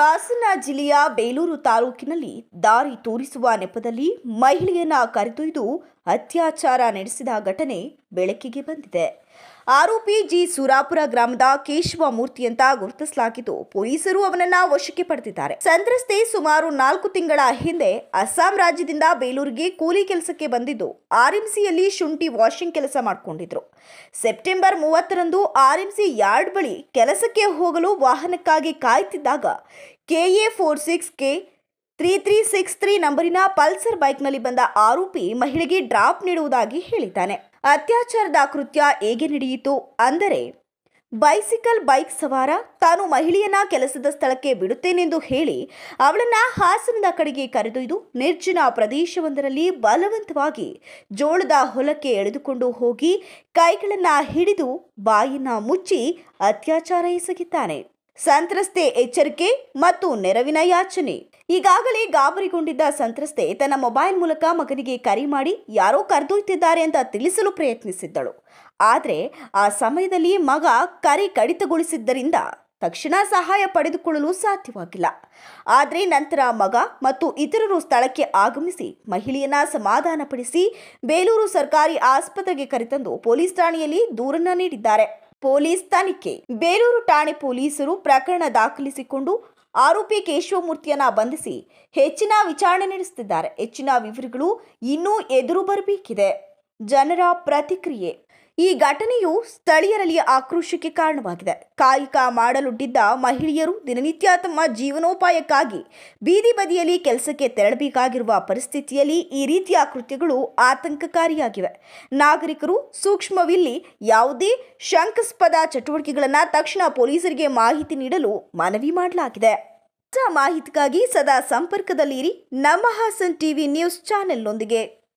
ಹಾಸನ ಜಿಲ್ಲೆಯ ಬೇಲೂರು ತಾಲೂಕಿನಲ್ಲಿ ದಾರಿ ತೋರಿಸುವ ನೆಪದಲ್ಲಿ ಮಹಿಳೆಯನ್ನ ಕರೆದೊಯ್ದು ಅತ್ಯಾಚಾರ ನಡೆಸಿದ ಘಟನೆ ಬೆಳಕಿಗೆ ಬಂದಿದೆ. ಆರೋಪಿ ಜಿ ಸುರಾಪುರ ಗ್ರಾಮದ ಕೇಶವ ಮೂರ್ತಿ ಅಂತ ಗುರುತಿಸಲಾಗಿದ್ದು ಪೊಲೀಸರು ಅವನನ್ನ ವಶಕ್ಕೆ ಪಡೆದಿದ್ದಾರೆ. ಸಂತ್ರಸ್ತೆ ಸುಮಾರು 4 ತಿಂಗಳ ಹಿಂದೆ ಅಸ್ಸಾಂ ರಾಜ್ಯದಿಂದ ಬೇಲೂರಿಗೆ ಕೂಲಿ ಕೆಲಸಕ್ಕೆ ಬಂದಿದ್ದು ಆರ್ಎಂಸಿಯಲ್ಲಿ ಶುಂಠಿ ವಾಷಿಂಗ್ ಕೆಲಸ ಮಾಡಿಕೊಂಡಿದ್ರು. ಸೆಪ್ಟೆಂಬರ್ 30ರಂದು ಆರ್ಎಂಸಿ ಯಾರ್ಡ್ ಬಳಿ ಕೆಲಸಕ್ಕೆ ಹೋಗಲು ವಾಹನಕ್ಕಾಗಿ ಕಾಯ್ತಿದ್ದಾಗ KA 46K 3363 ನಂಬರಿನ ಪಲ್ಸರ್ ಬೈಕ್ನಲ್ಲಿ ಬಂದ ಆರೋಪಿ ಮಹಿಳೆಗೆ ಡ್ರಾಪ್ ನೀಡುವುದಾಗಿ ಹೇಳಿದ್ದಾನೆ. ಅತ್ಯಾಚಾರದ ಕೃತ್ಯ ಹೇಗೆ ನಡೆಯಿತು ಅಂದರೆ, ಬೈಕ್ ಸವಾರ ತಾನು ಮಹಿಳೆಯನ್ನ ಕೆಲಸದ ಸ್ಥಳಕ್ಕೆ ಬಿಡುತ್ತೇನೆಂದು ಹೇಳಿ ಅವಳನ್ನ ಹಾಸನದ ಕಡೆಗೆ ಕರೆದೊಯ್ದು ನಿರ್ಜನ ಪ್ರದೇಶವೊಂದರಲ್ಲಿ ಬಲವಂತವಾಗಿ ಜೋಳದ ಹೊಲಕ್ಕೆ ಎಳೆದುಕೊಂಡು ಹೋಗಿ ಕೈಗಳನ್ನ ಹಿಡಿದು ಬಾಯಿನ ಮುಚ್ಚಿ ಅತ್ಯಾಚಾರ ಎಸಗಿದ್ದಾನೆ. ಸಂತ್ರಸ್ತೆ ಎಚ್ಚರಿಕೆ ಮತ್ತು ನೆರವಿನ ಯಾಚನೆ. ಈಗಾಗಲೇ ಗಾಬರಿಗೊಂಡಿದ್ದ ಸಂತ್ರಸ್ತೆ ತನ್ನ ಮೊಬೈಲ್ ಮೂಲಕ ಮಗನಿಗೆ ಕರೆ ಮಾಡಿ ಯಾರೋ ಕರೆದೊಯ್ತಿದ್ದಾರೆ ಅಂತ ತಿಳಿಸಲು ಪ್ರಯತ್ನಿಸಿದ್ದಳು. ಆದರೆ ಆ ಸಮಯದಲ್ಲಿ ಮಗ ಕರೆ ಕಡಿತಗೊಳಿಸಿದ್ದರಿಂದ ತಕ್ಷಣ ಸಹಾಯ ಪಡೆದುಕೊಳ್ಳಲು ಸಾಧ್ಯವಾಗಿಲ್ಲ. ಆದರೆ ನಂತರ ಮಗ ಮತ್ತು ಇತರರು ಸ್ಥಳಕ್ಕೆ ಆಗಮಿಸಿ ಮಹಿಳೆಯನ್ನ ಸಮಾಧಾನಪಡಿಸಿ ಬೇಲೂರು ಸರ್ಕಾರಿ ಆಸ್ಪತ್ರೆಗೆ ಕರೆತಂದು ಪೊಲೀಸ್ ಠಾಣೆಯಲ್ಲಿ ದೂರನ್ನ ನೀಡಿದ್ದಾರೆ. ಪೊಲೀಸ್ ತನಿಖೆ. ಬೇಲೂರು ಠಾಣೆ ಪೊಲೀಸರು ಪ್ರಕರಣ ದಾಖಲಿಸಿಕೊಂಡು ಆರೋಪಿ ಕೇಶವಮೂರ್ತಿಯನ್ನ ಬಂಧಿಸಿ ಹೆಚ್ಚಿನ ವಿಚಾರಣೆ ನಡೆಸುತ್ತಿದ್ದಾರೆ. ಹೆಚ್ಚಿನ ವಿವರಗಳು ಇನ್ನೂ ಎದುರು ಬರಬೇಕಿದೆ. ಜನರ ಪ್ರತಿಕ್ರಿಯೆ. ಈ ಘಟನೆಯು ಸ್ಥಳೀಯರಲ್ಲಿ ಆಕ್ರೋಶಕ್ಕೆ ಕಾರಣವಾಗಿದೆ. ಕಾಯಕ ಮಾಡಲೊಡ್ಡಿದ್ದ ಮಹಿಳೆಯರು ದಿನನಿತ್ಯ ತಮ್ಮ ಜೀವನೋಪಾಯಕ್ಕಾಗಿ ಬೀದಿ ಬದಿಯಲ್ಲಿ ಕೆಲಸಕ್ಕೆ ತೆರಳಬೇಕಾಗಿರುವ ಪರಿಸ್ಥಿತಿಯಲ್ಲಿ ಈ ರೀತಿಯ ಕೃತ್ಯಗಳು ಆತಂಕಕಾರಿಯಾಗಿವೆ. ನಾಗರಿಕರು ಸೂಕ್ಷ್ಮವಿಲ್ಲಿ ಯಾವುದೇ ಶಂಕಾಸ್ಪದ ಚಟುವಟಿಕೆಗಳನ್ನು ತಕ್ಷಣ ಪೊಲೀಸರಿಗೆ ಮಾಹಿತಿ ನೀಡಲು ಮನವಿ ಮಾಡಲಾಗಿದೆ. ಮಾಹಿತಿಗಾಗಿ ಸದಾ ಸಂಪರ್ಕದಲ್ಲಿರಿ ನಮ್ಮ ಹಾಸನ್ ಟಿವಿ ನ್ಯೂಸ್ ಚಾನೆಲ್ನೊಂದಿಗೆ.